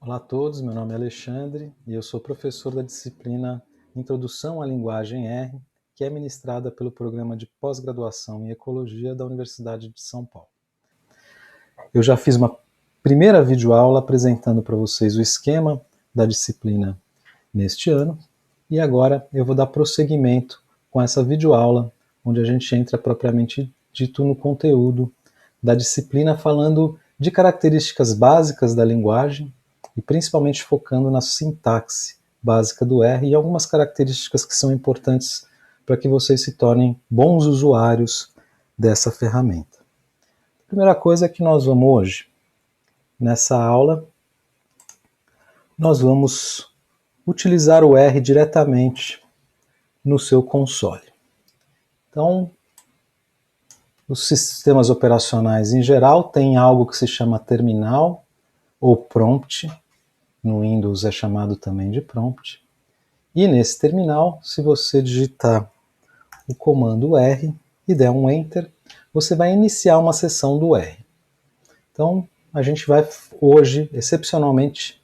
Olá a todos, meu nome é Alexandre e eu sou professor da disciplina Introdução à Linguagem R, que é ministrada pelo Programa de Pós-Graduação em Ecologia da Universidade de São Paulo. Eu já fiz uma primeira videoaula apresentando para vocês o esquema da disciplina neste ano e agora eu vou dar prosseguimento com essa videoaula, onde a gente entra propriamente dito no conteúdo da disciplina, falando de características básicas da linguagem e principalmente focando na sintaxe básica do R e algumas características que são importantes para que vocês se tornem bons usuários dessa ferramenta. A primeira coisa é que nós vamos hoje, nessa aula, nós vamos utilizar o R diretamente no seu console. Então, os sistemas operacionais em geral têm algo que se chama terminal ou prompt, no Windows é chamado também de prompt, e nesse terminal, se você digitar o comando R e der um Enter, você vai iniciar uma sessão do R. Então, a gente vai hoje, excepcionalmente,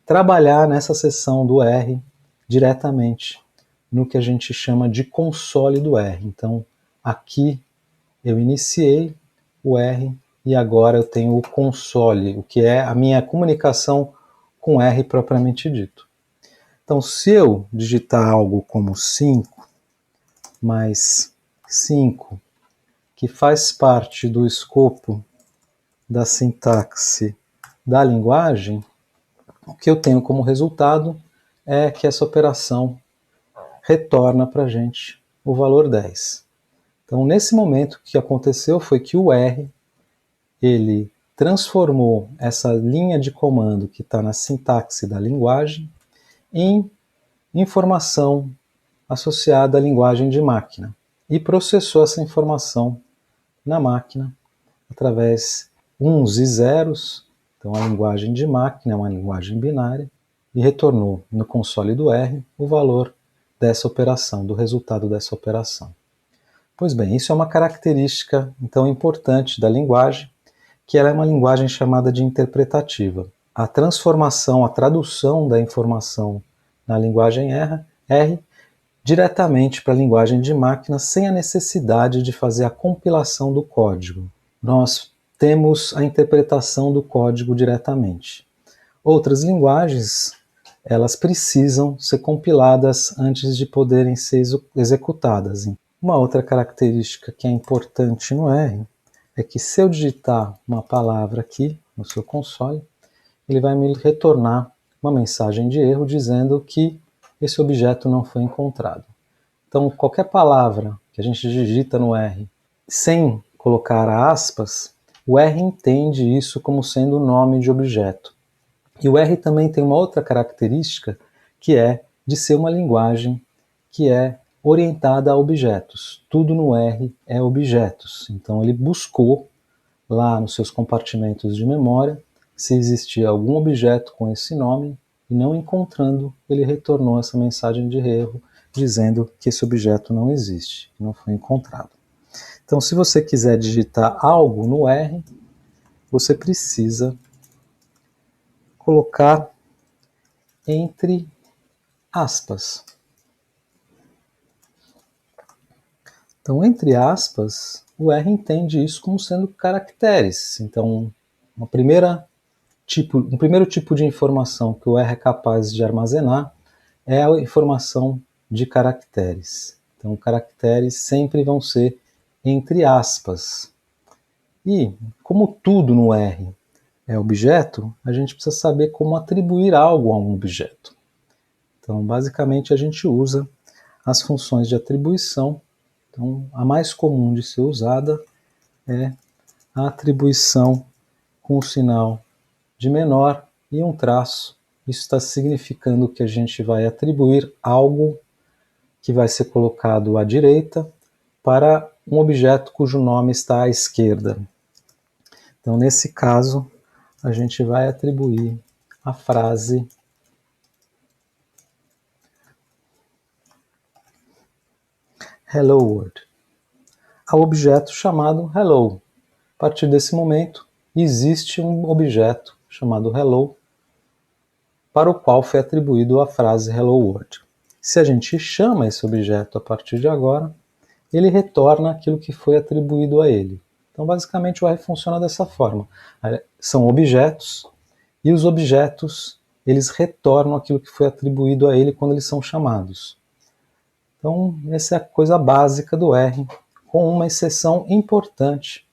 trabalhar nessa sessão do R diretamente no que a gente chama de console do R. Então, aqui eu iniciei o R e agora eu tenho o console, o que é a minha comunicação com R propriamente dito. Então, se eu digitar algo como 5 mais 5, que faz parte do escopo da sintaxe da linguagem, o que eu tenho como resultado é que essa operação retorna para a gente o valor 10. Então, nesse momento, o que aconteceu foi que o R, ele transformou essa linha de comando que está na sintaxe da linguagem em informação associada à linguagem de máquina e processou essa informação na máquina através uns e zeros, então a linguagem de máquina é uma linguagem binária, e retornou no console do R o valor dessa operação, do resultado dessa operação. Pois bem, isso é uma característica então importante da linguagem, que ela é uma linguagem chamada de interpretativa. A transformação, a tradução da informação na linguagem R diretamente para a linguagem de máquina sem a necessidade de fazer a compilação do código. Nós temos a interpretação do código diretamente. Outras linguagens, elas precisam ser compiladas antes de poderem ser executadas. Uma outra característica que é importante no R é que se eu digitar uma palavra aqui no seu console, ele vai me retornar uma mensagem de erro dizendo que esse objeto não foi encontrado. Então, qualquer palavra que a gente digita no R sem colocar aspas, o R entende isso como sendo o nome de objeto. E o R também tem uma outra característica, que é de ser uma linguagem que é orientada a objetos. Tudo no R é objetos. Então ele buscou lá nos seus compartimentos de memória se existia algum objeto com esse nome e não encontrando, ele retornou essa mensagem de erro dizendo que esse objeto não existe, não foi encontrado. Então, se você quiser digitar algo no R, você precisa colocar entre aspas. Então, entre aspas, o R entende isso como sendo caracteres. Então, um primeiro tipo de informação que o R é capaz de armazenar é a informação de caracteres. Então, caracteres sempre vão ser entre aspas. E, como tudo no R é objeto, a gente precisa saber como atribuir algo a um objeto. Então, basicamente, a gente usa as funções de atribuição. Então, a mais comum de ser usada é a atribuição com o sinal de menor e um traço. Isso está significando que a gente vai atribuir algo que vai ser colocado à direita para um objeto cujo nome está à esquerda. Então, nesse caso, a gente vai atribuir a frase Hello World ao objeto chamado Hello. A partir desse momento, existe um objeto chamado Hello para o qual foi atribuído a frase Hello World. Se a gente chama esse objeto a partir de agora, ele retorna aquilo que foi atribuído a ele. Então, basicamente, o R funciona dessa forma. São objetos, e os objetos, eles retornam aquilo que foi atribuído a ele quando eles são chamados. Então, essa é a coisa básica do R, com uma exceção importante,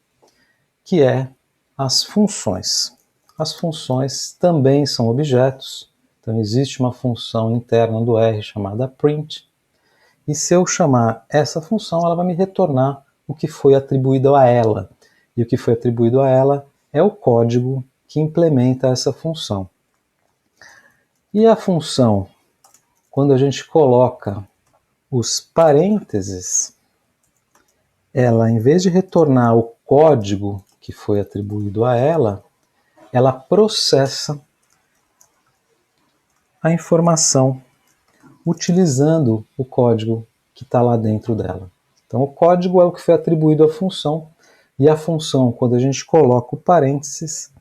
que é as funções. As funções também são objetos, então existe uma função interna do R chamada print, e se eu chamar essa função, ela vai me retornar o que foi atribuído a ela. E o que foi atribuído a ela é o código que implementa essa função. E a função, quando a gente coloca os parênteses, ela, em vez de retornar o código que foi atribuído a ela processa a informação utilizando o código que está lá dentro dela. Então, o código é o que foi atribuído à função, e a função, quando a gente coloca o parênteses,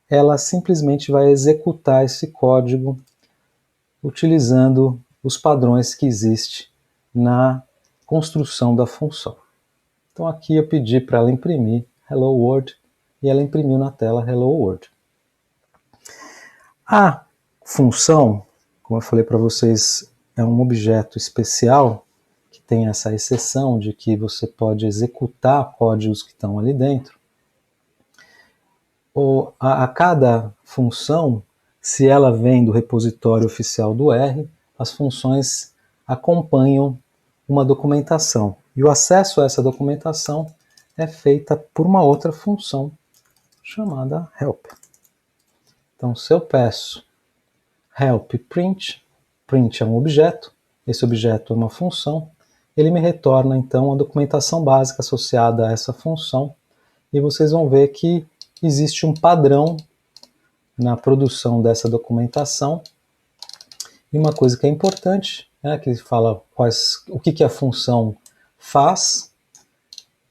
ela simplesmente vai executar esse código utilizando os padrões que existem na construção da função. Então, aqui eu pedi para ela imprimir Hello World, e ela imprimiu na tela Hello World. A função, como eu falei para vocês, é um objeto especial que tem essa exceção de que você pode executar códigos que estão ali dentro. A cada função, se ela vem do repositório oficial do R, as funções acompanham uma documentação. E o acesso a essa documentação é feita por uma outra função chamada help. Então, se eu peço help print, print é um objeto, esse objeto é uma função, ele me retorna então a documentação básica associada a essa função, e vocês vão ver que existe um padrão na produção dessa documentação, e uma coisa que é importante, que fala o que a função faz,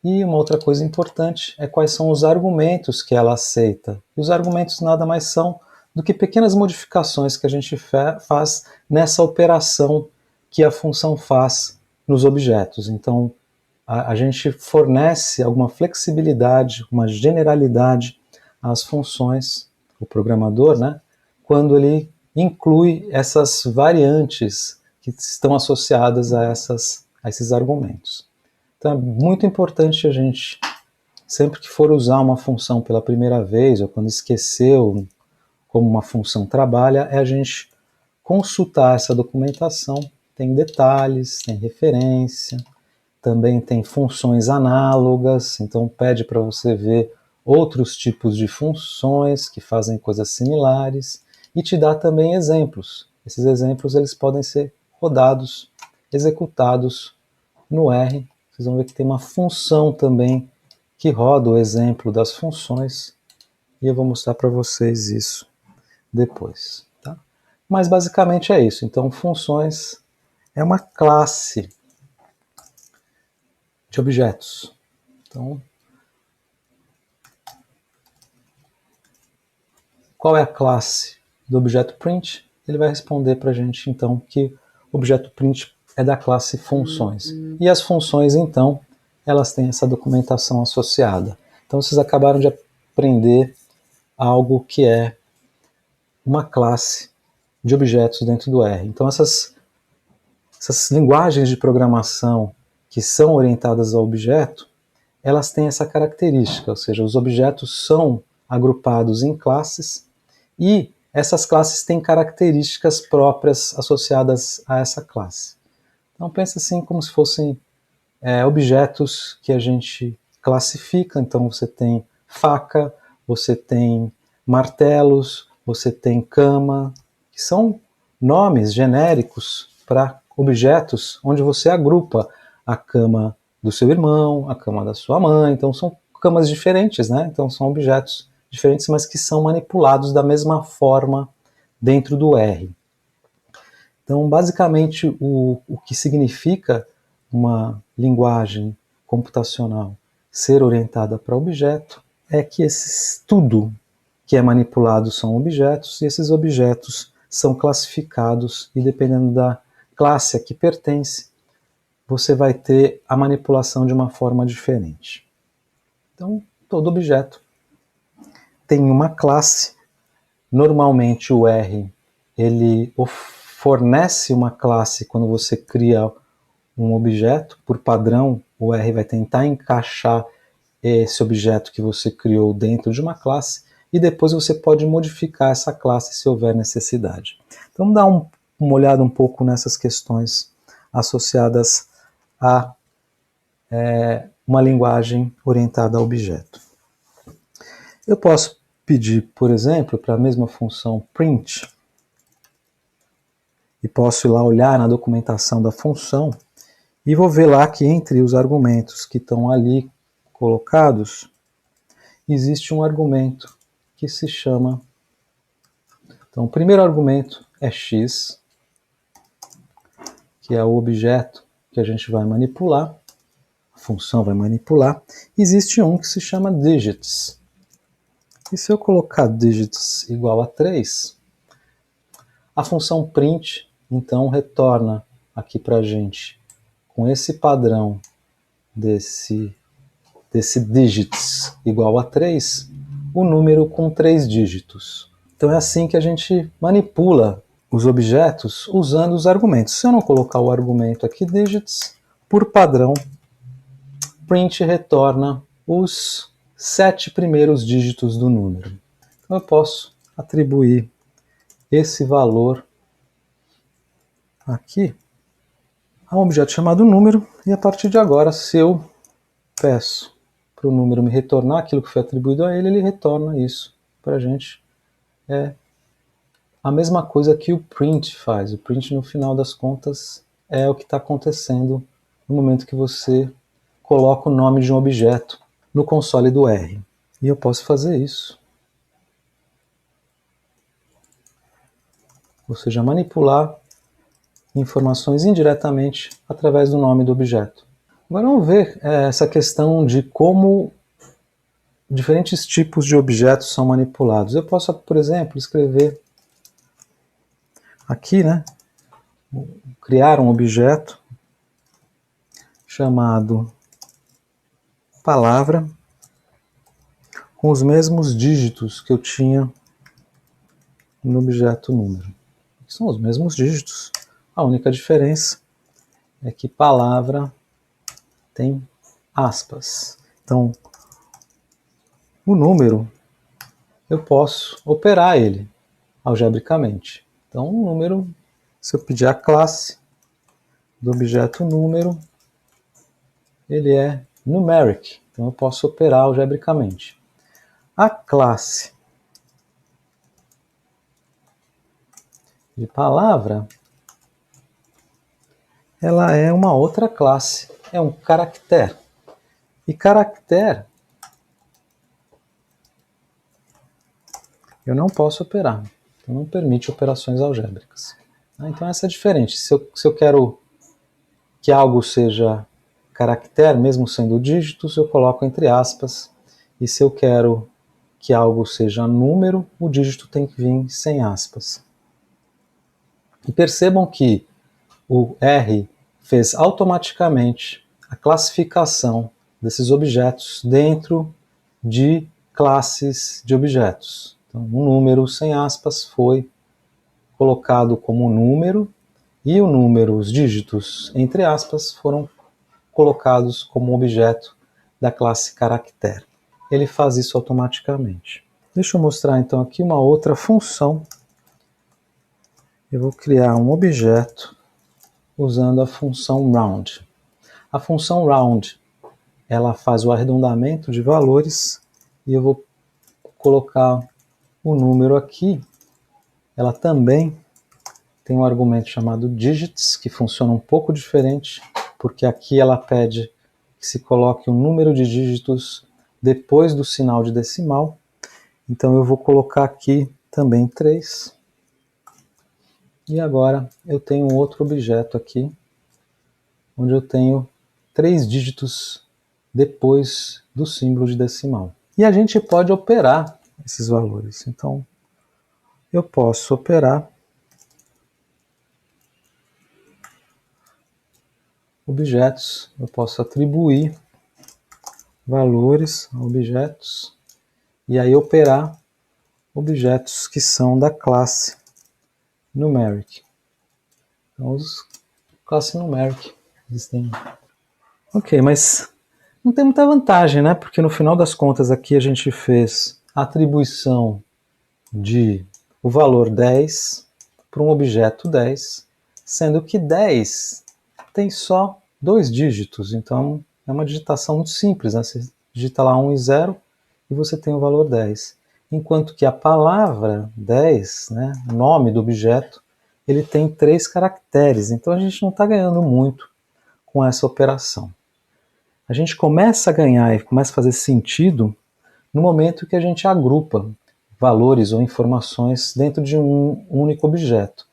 e uma outra coisa importante é quais são os argumentos que ela aceita. E os argumentos nada mais são do que pequenas modificações que a gente faz nessa operação que a função faz nos objetos. Então, a gente fornece alguma flexibilidade, uma generalidade às funções, o programador, quando ele inclui essas variantes que estão associadas a esses argumentos. Então é muito importante a gente, sempre que for usar uma função pela primeira vez, ou quando esqueceu como uma função trabalha, é a gente consultar essa documentação. Tem detalhes, tem referência, também tem funções análogas, então pede para você ver outros tipos de funções que fazem coisas similares, e te dá também exemplos. Esses exemplos eles podem ser rodados, executados no R. Vocês vão ver que tem uma função também que roda o exemplo das funções, e eu vou mostrar para vocês isso depois. Tá? Mas basicamente é isso. Então, funções é uma classe de objetos. Então, qual é a classe do objeto print? Ele vai responder para a gente, então, que o objeto print é da classe funções. E as funções, então, elas têm essa documentação associada. Então, vocês acabaram de aprender algo que é uma classe de objetos dentro do R. Então, essas linguagens de programação que são orientadas ao objeto, elas têm essa característica, ou seja, os objetos são agrupados em classes e essas classes têm características próprias associadas a essa classe. Então pensa assim como se fossem objetos que a gente classifica. Então você tem faca, você tem martelos, você tem cama, que são nomes genéricos para objetos onde você agrupa a cama do seu irmão, a cama da sua mãe. Então são camas diferentes, Então são objetos diferentes, mas que são manipulados da mesma forma dentro do R. Então, basicamente, o que significa uma linguagem computacional ser orientada para objeto é que tudo que é manipulado são objetos, e esses objetos são classificados e dependendo da classe a que pertence, você vai ter a manipulação de uma forma diferente. Então, todo objeto tem uma classe. Normalmente o R ele fornece uma classe quando você cria um objeto. Por padrão, o R vai tentar encaixar esse objeto que você criou dentro de uma classe e depois você pode modificar essa classe se houver necessidade. Então vamos dar uma olhada um pouco nessas questões associadas a uma linguagem orientada a objeto. Eu posso pedir, por exemplo, para a mesma função print, e posso ir lá olhar na documentação da função, e vou ver lá que entre os argumentos que estão ali colocados, existe um argumento que se chama... Então, o primeiro argumento é x, que é o objeto que a gente vai manipular, a função vai manipular. Existe um que se chama digits. E se eu colocar digits igual a 3, a função print, então, retorna aqui para a gente, com esse padrão desse digits igual a 3, o número com 3 dígitos. Então é assim que a gente manipula os objetos usando os argumentos. Se eu não colocar o argumento aqui digits, por padrão, print retorna os 7 primeiros dígitos do número. Então eu posso atribuir esse valor aqui a um objeto chamado número, e a partir de agora, se eu peço para o número me retornar aquilo que foi atribuído a ele, ele retorna isso para a gente. É a mesma coisa que o print faz. O print, no final das contas, é o que está acontecendo no momento que você coloca o nome de um objeto no console do R. E eu posso fazer isso. Ou seja, manipular informações indiretamente através do nome do objeto. Agora vamos ver essa questão de como diferentes tipos de objetos são manipulados. Eu posso, por exemplo, escrever aqui, criar um objeto chamado palavra com os mesmos dígitos que eu tinha no objeto número. São os mesmos dígitos. A única diferença é que palavra tem aspas. Então, o número, eu posso operar ele algebricamente. Então, o número, se eu pedir a classe do objeto número, ele é numeric. Então, eu posso operar algebricamente. A classe de palavra, ela é uma outra classe, é um caractere. E caractere eu não posso operar, então não permite operações algébricas. Então essa é diferente. Se eu quero que algo seja caractere, mesmo sendo dígitos, eu coloco entre aspas, e se eu quero que algo seja número, o dígito tem que vir sem aspas. E percebam que o R fez automaticamente a classificação desses objetos dentro de classes de objetos. Então, um número sem aspas foi colocado como número e o número, os dígitos entre aspas, foram colocados como objeto da classe caractere. Ele faz isso automaticamente. Deixa eu mostrar então aqui uma outra função. Eu vou criar um objeto usando a função round. A função round, ela faz o arredondamento de valores e eu vou colocar o número aqui. Ela também tem um argumento chamado digits, que funciona um pouco diferente, porque aqui ela pede que se coloque um número de dígitos depois do sinal de decimal. Então eu vou colocar aqui também 3. E agora eu tenho um outro objeto aqui, onde eu tenho 3 dígitos depois do símbolo de decimal. E a gente pode operar esses valores. Então, eu posso operar objetos, eu posso atribuir valores a objetos e aí operar objetos que são da classe numeric. Então, os classe numeric existem. Ok, mas não tem muita vantagem, né? Porque no final das contas aqui a gente fez a atribuição de o valor 10 para um objeto 10, sendo que 10 tem só 2 dígitos, então é uma digitação muito simples, né? Você digita lá 1 e 0 e você tem o valor 10. Enquanto que a palavra 10, né, o nome do objeto, ele tem 3 caracteres, então a gente não está ganhando muito com essa operação. A gente começa a ganhar e começa a fazer sentido no momento que a gente agrupa valores ou informações dentro de um único objeto.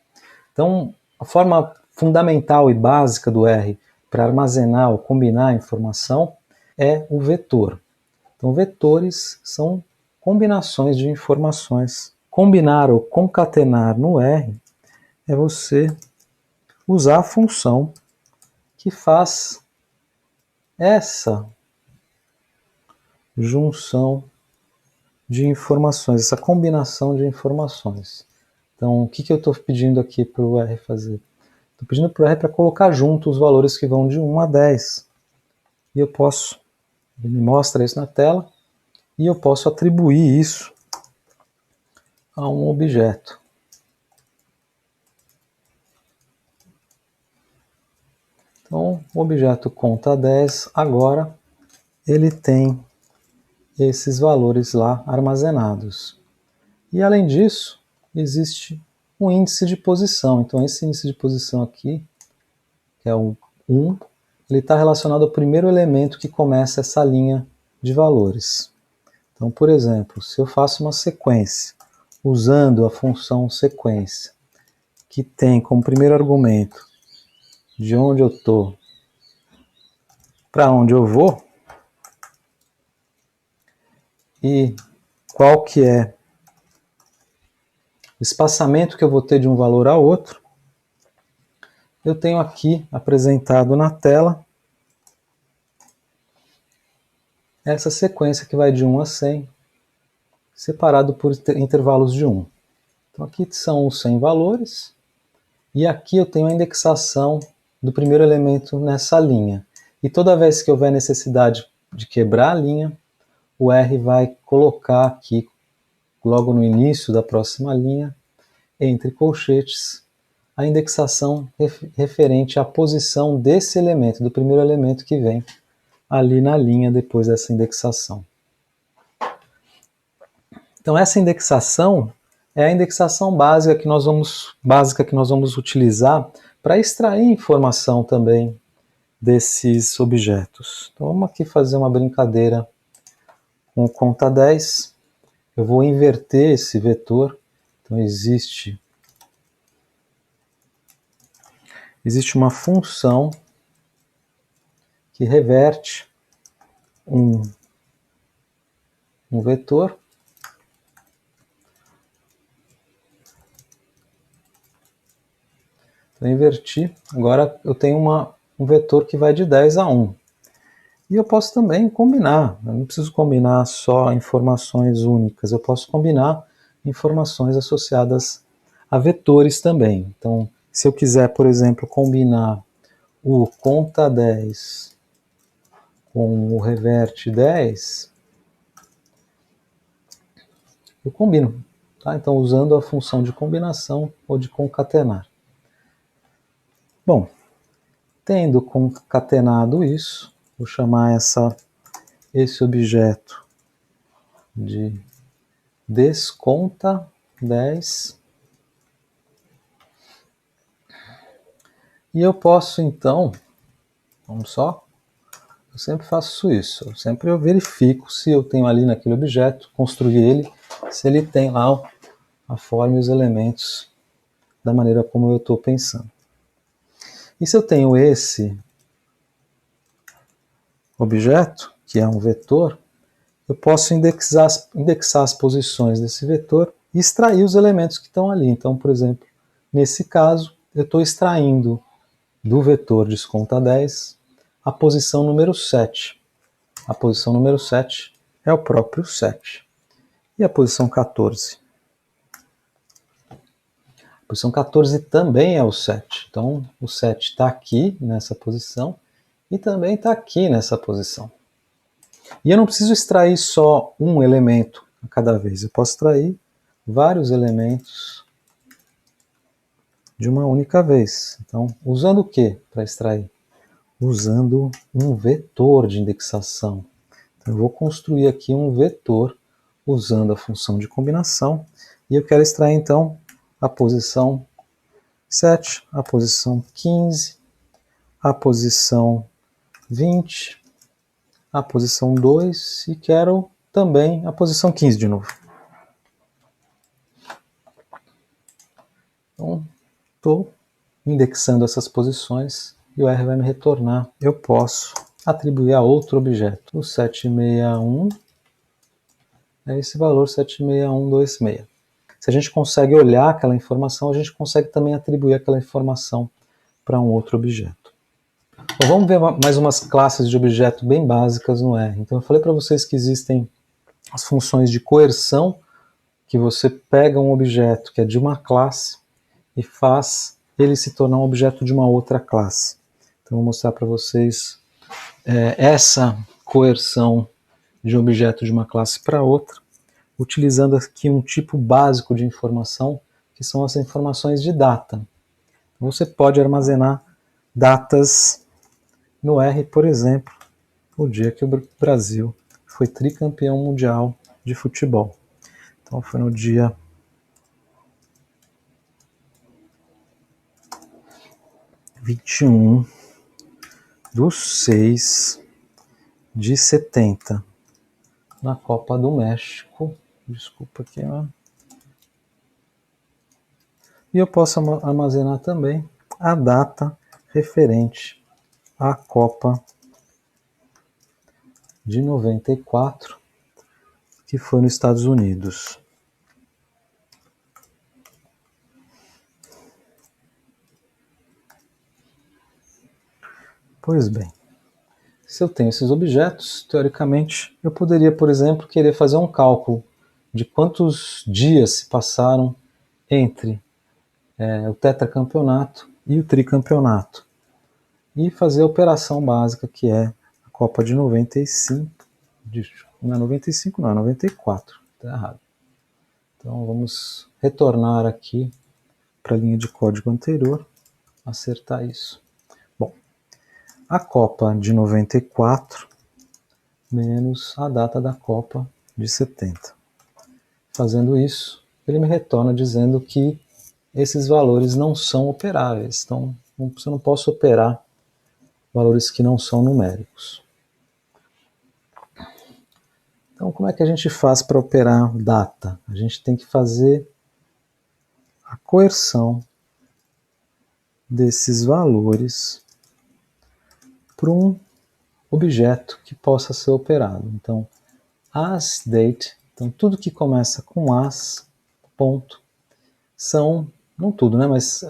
Então, a forma fundamental e básica do R para armazenar ou combinar a informação é o vetor. Então, vetores são combinações de informações. Combinar ou concatenar no R é você usar a função que faz essa junção de informações, essa combinação de informações. Então, o que eu estou pedindo aqui para o R fazer? Estou pedindo para o R para colocar junto os valores que vão de 1 a 10. E eu posso, ele me mostra isso na tela, e eu posso atribuir isso a um objeto. Então, o objeto conta 10, agora ele tem esses valores lá armazenados. E além disso, existe um índice de posição. Então esse índice de posição aqui, que é o 1, ele está relacionado ao primeiro elemento que começa essa linha de valores. Então, por exemplo, se eu faço uma sequência usando a função sequência, que tem como primeiro argumento de onde eu estou para onde eu vou, e qual que é o espaçamento que eu vou ter de um valor a outro, eu tenho aqui apresentado na tela essa sequência que vai de 1 a 100, separado por intervalos de 1. Então aqui são os 100 valores, e aqui eu tenho a indexação do primeiro elemento nessa linha. E toda vez que houver necessidade de quebrar a linha, o R vai colocar aqui, logo no início da próxima linha, entre colchetes, a indexação referente à posição desse elemento, do primeiro elemento que vem ali na linha depois dessa indexação. Então essa indexação é a indexação básica que nós vamos utilizar para extrair informação também desses objetos. Então vamos aqui fazer uma brincadeira com o conta 10. Eu vou inverter esse vetor. Então existe uma função que reverte um vetor. Então, inverti. Agora eu tenho um vetor que vai de 10 a 1. E eu posso também combinar. Eu não preciso combinar só informações únicas. Eu posso combinar informações associadas a vetores também. Então, se eu quiser, por exemplo, combinar o conta 10 com o reverte 10, eu combino. Tá? Então, usando a função de combinação ou de concatenar. Bom, tendo concatenado isso, vou chamar esse objeto de desconta 10. E eu posso então, vamos só, eu sempre faço isso, eu verifico se eu tenho ali naquele objeto, construir ele, se ele tem lá a forma e os elementos da maneira como eu estou pensando. E se eu tenho esse objeto, que é um vetor, eu posso indexar as posições desse vetor e extrair os elementos que estão ali. Então, por exemplo, nesse caso, eu estou extraindo do vetor desconta 10 a posição número 7. A posição número 7 é o próprio 7. E a posição 14? A posição 14 também é o 7. Então, o 7 está aqui nessa posição e também está aqui nessa posição. E eu não preciso extrair só um elemento a cada vez. Eu posso extrair vários elementos de uma única vez. Então, usando o que para extrair? Usando um vetor de indexação. Então, eu vou construir aqui um vetor usando a função de combinação. E eu quero extrair, então, a posição 7, a posição 15, a posição 20, a posição 2 e quero também a posição 15 de novo. Então, estou indexando essas posições e o R vai me retornar. Eu posso atribuir a outro objeto. O 761 é esse valor 76126. Se a gente consegue olhar aquela informação, a gente consegue também atribuir aquela informação para um outro objeto. Bom, vamos ver mais umas classes de objeto bem básicas no R. Então eu falei para vocês que existem as funções de coerção, que você pega um objeto que é de uma classe e faz ele se tornar um objeto de uma outra classe. Então eu vou mostrar para vocês essa coerção de um objeto de uma classe para outra, utilizando aqui um tipo básico de informação, que são as informações de data. Você pode armazenar datas no R, por exemplo, o dia que o Brasil foi tricampeão mundial de futebol. Então foi no dia 21/6/70, na Copa do México. Desculpa aqui, né? E eu posso armazenar também a data referente à Copa de 94, que foi nos Estados Unidos. Pois bem, se eu tenho esses objetos, teoricamente, eu poderia, por exemplo, querer fazer um cálculo de quantos dias se passaram entre o tetracampeonato e o tricampeonato. E fazer a operação básica, que é a Copa de 95. Não é 95, não, é 94. Está errado. Então vamos retornar aqui para a linha de código anterior, acertar isso. Bom, a Copa de 94 menos a data da Copa de 70. Fazendo isso, ele me retorna dizendo que esses valores não são operáveis. Então, você não pode operar valores que não são numéricos. Então, como é que a gente faz para operar data? A gente tem que fazer a coerção desses valores para um objeto que possa ser operado. Então, as date, então tudo que começa com as, ponto, são, não tudo, né, mas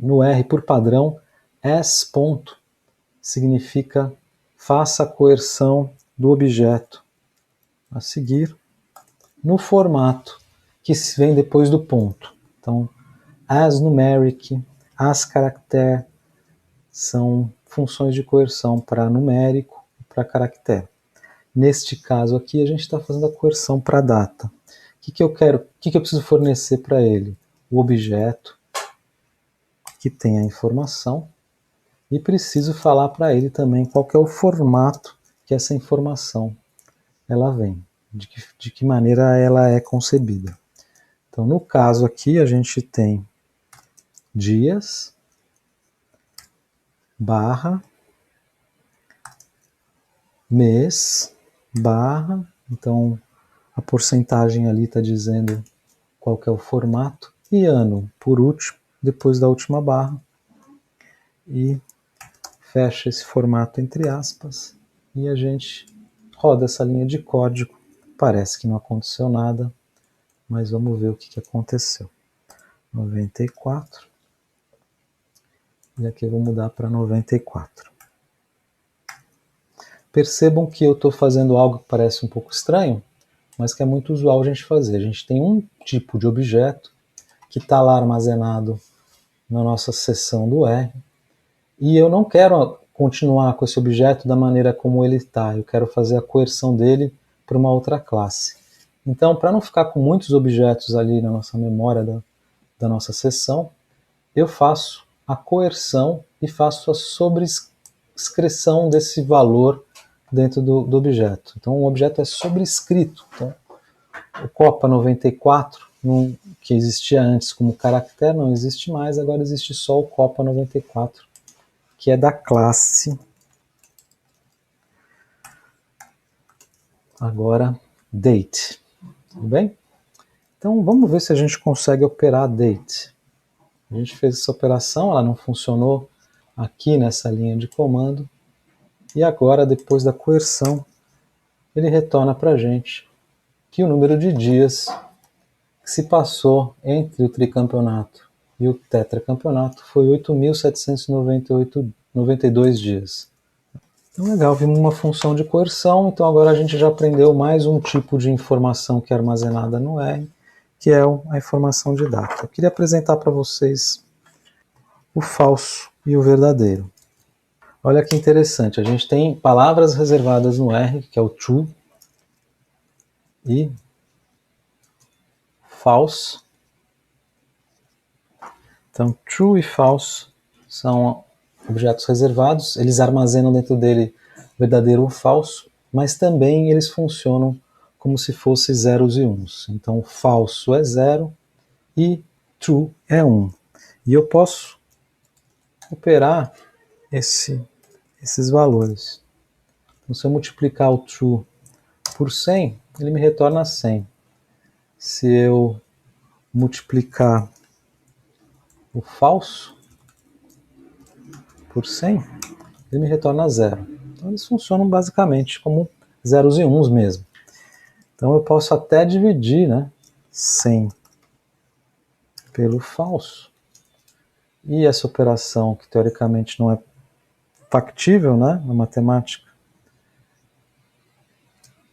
no R por padrão, as ponto significa faça a coerção do objeto a seguir no formato que vem depois do ponto. Então, as numeric, as character são funções de coerção para numérico e para caractere. Neste caso aqui, a gente está fazendo a coerção para data. O que eu quero? O que eu preciso fornecer para ele? O objeto que tem a informação e preciso falar para ele também qual que é o formato que essa informação ela vem, de que maneira ela é concebida. Então, no caso aqui, a gente tem dias, barra, mês, barra, então a porcentagem ali está dizendo qual que é o formato, e ano, por último, depois da última barra, e fecha esse formato entre aspas, e a gente roda essa linha de código. Parece que não aconteceu nada, mas vamos ver o que aconteceu. 94 E aqui eu vou mudar para 94. Percebam que eu estou fazendo algo que parece um pouco estranho, mas que é muito usual a gente fazer. A gente tem um tipo de objeto que está lá armazenado na nossa seção do R, e eu não quero continuar com esse objeto da maneira como ele está, eu quero fazer a coerção dele para uma outra classe. Então, para não ficar com muitos objetos ali na nossa memória da nossa seção, eu faço a coerção e faço a sobrescrição desse valor dentro do objeto. Então, o objeto é sobrescrito. Então, o Copa 94, que existia antes como caractere, não existe mais, agora existe só o Copa 94, que é da classe, agora, date. Tudo bem? Então, vamos ver se a gente consegue operar date. A gente fez essa operação, ela não funcionou aqui nessa linha de comando, e agora, depois da coerção, ele retorna para a gente que o número de dias que se passou entre o tricampeonato e o tetracampeonato foi 8.792 dias. Então, legal, vimos uma função de coerção, então agora a gente já aprendeu mais um tipo de informação que é armazenada no R, que é a informação de data. Eu queria apresentar para vocês o falso e o verdadeiro. Olha que interessante, a gente tem palavras reservadas no R, que é o true, e false. Então, true e false são objetos reservados, eles armazenam dentro dele verdadeiro ou falso, mas também eles funcionam como se fossem zeros e uns. Então, falso é 0 e true é 1. E eu posso operar esses valores. Então, se eu multiplicar o true por 100, ele me retorna 100. Se eu multiplicar o falso por 100, ele me retorna 0. Então, eles funcionam basicamente como zeros e uns mesmo. Então, eu posso até dividir, 100 pelo falso. E essa operação, que teoricamente não é factível, na matemática,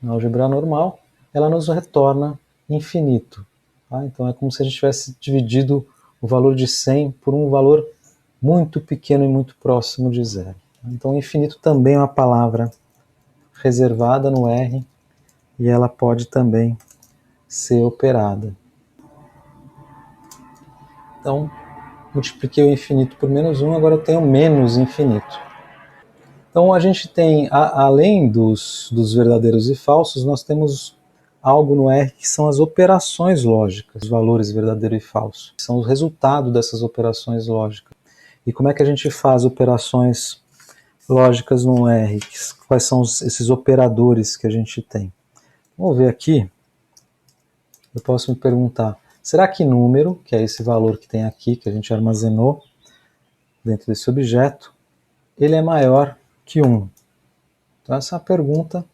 na álgebra normal, ela nos retorna infinito. Tá? Então, é como se a gente tivesse dividido o valor de 100 por um valor muito pequeno e muito próximo de zero. Então, infinito também é uma palavra reservada no R, e ela pode também ser operada. Então, multipliquei o infinito por menos 1, agora eu tenho menos infinito. Então, a gente tem, além dos verdadeiros e falsos, nós temos algo no R que são as operações lógicas, os valores verdadeiro e falso. São o resultado dessas operações lógicas. E como é que a gente faz operações lógicas no R? Quais são esses operadores que a gente tem? Vamos ver aqui. Eu posso me perguntar, será que número, que é esse valor que tem aqui, que a gente armazenou dentro desse objeto, ele é maior que 1? Então essa é uma pergunta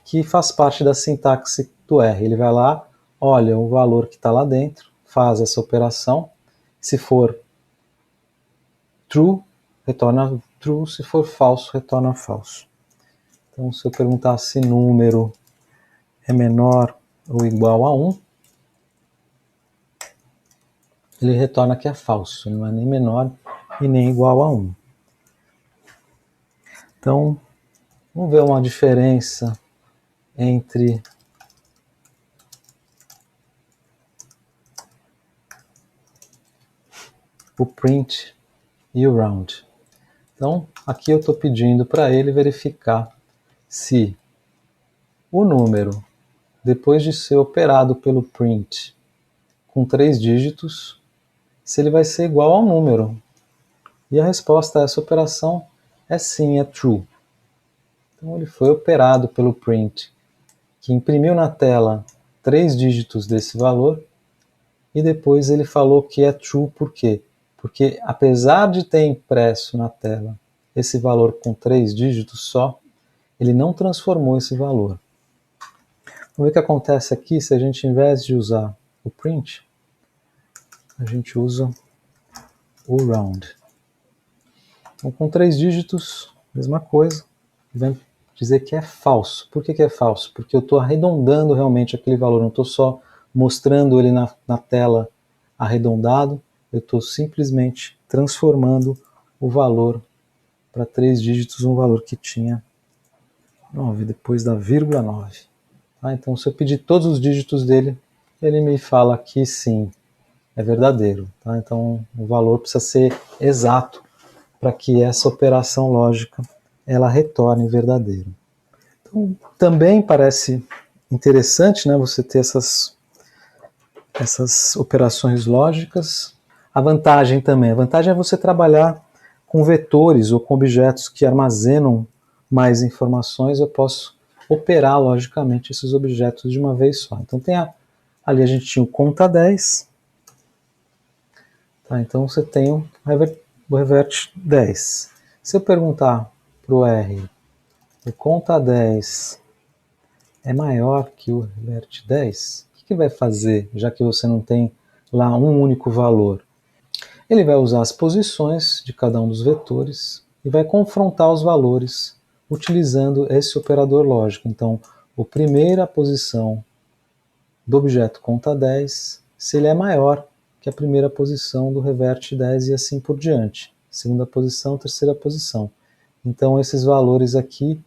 que faz parte da sintaxe do R. Ele vai lá, olha o valor que está lá dentro, faz essa operação. Se for true, retorna true. Se for falso, retorna falso. Então, se eu perguntar se número é menor ou igual a 1, ele retorna que é falso, não é nem menor e nem igual a 1. Então, vamos ver uma diferença entre o print e o round. Então, aqui eu estou pedindo para ele verificar se o número, depois de ser operado pelo print com 3 dígitos, se ele vai ser igual ao número. E a resposta a essa operação é sim, é true. Então ele foi operado pelo print, que imprimiu na tela 3 dígitos desse valor, e depois ele falou que é true por quê? Porque apesar de ter impresso na tela esse valor com 3 dígitos só, ele não transformou esse valor. Vamos ver o que acontece aqui se a gente, em vez de usar o print, a gente usa o round. Então, com 3 dígitos, mesma coisa, vai dizer que é falso. Por que é falso? Porque eu estou arredondando realmente aquele valor, não estou só mostrando ele na tela arredondado, eu estou simplesmente transformando o valor para 3 dígitos, um valor que tinha 9 depois da vírgula 9. Tá? Então, se eu pedir todos os dígitos dele, ele me fala que sim, é verdadeiro. Tá? Então, o valor precisa ser exato para que essa operação lógica ela retorne verdadeiro. Então, também parece interessante, né, você ter essas operações lógicas. A vantagem é você trabalhar com vetores ou com objetos que armazenam mais informações. Eu posso operar logicamente esses objetos de uma vez só. Então ali a gente tinha o conta 10. Tá, então você tem o revert 10. Se eu perguntar para o R, o conta 10 é maior que o revert 10, o que vai fazer, já que você não tem lá um único valor? Ele vai usar as posições de cada um dos vetores e vai confrontar os valores utilizando esse operador lógico. Então, a primeira posição do objeto conta 10, se ele é maior que a primeira posição do revert 10 e assim por diante. Segunda posição, terceira posição. Então, esses valores aqui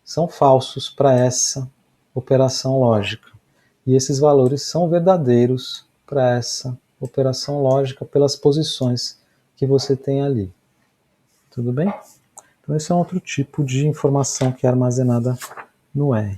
são falsos para essa operação lógica. E esses valores são verdadeiros para essa operação lógica pelas posições que você tem ali. Tudo bem? Então esse é um outro tipo de informação que é armazenada no R.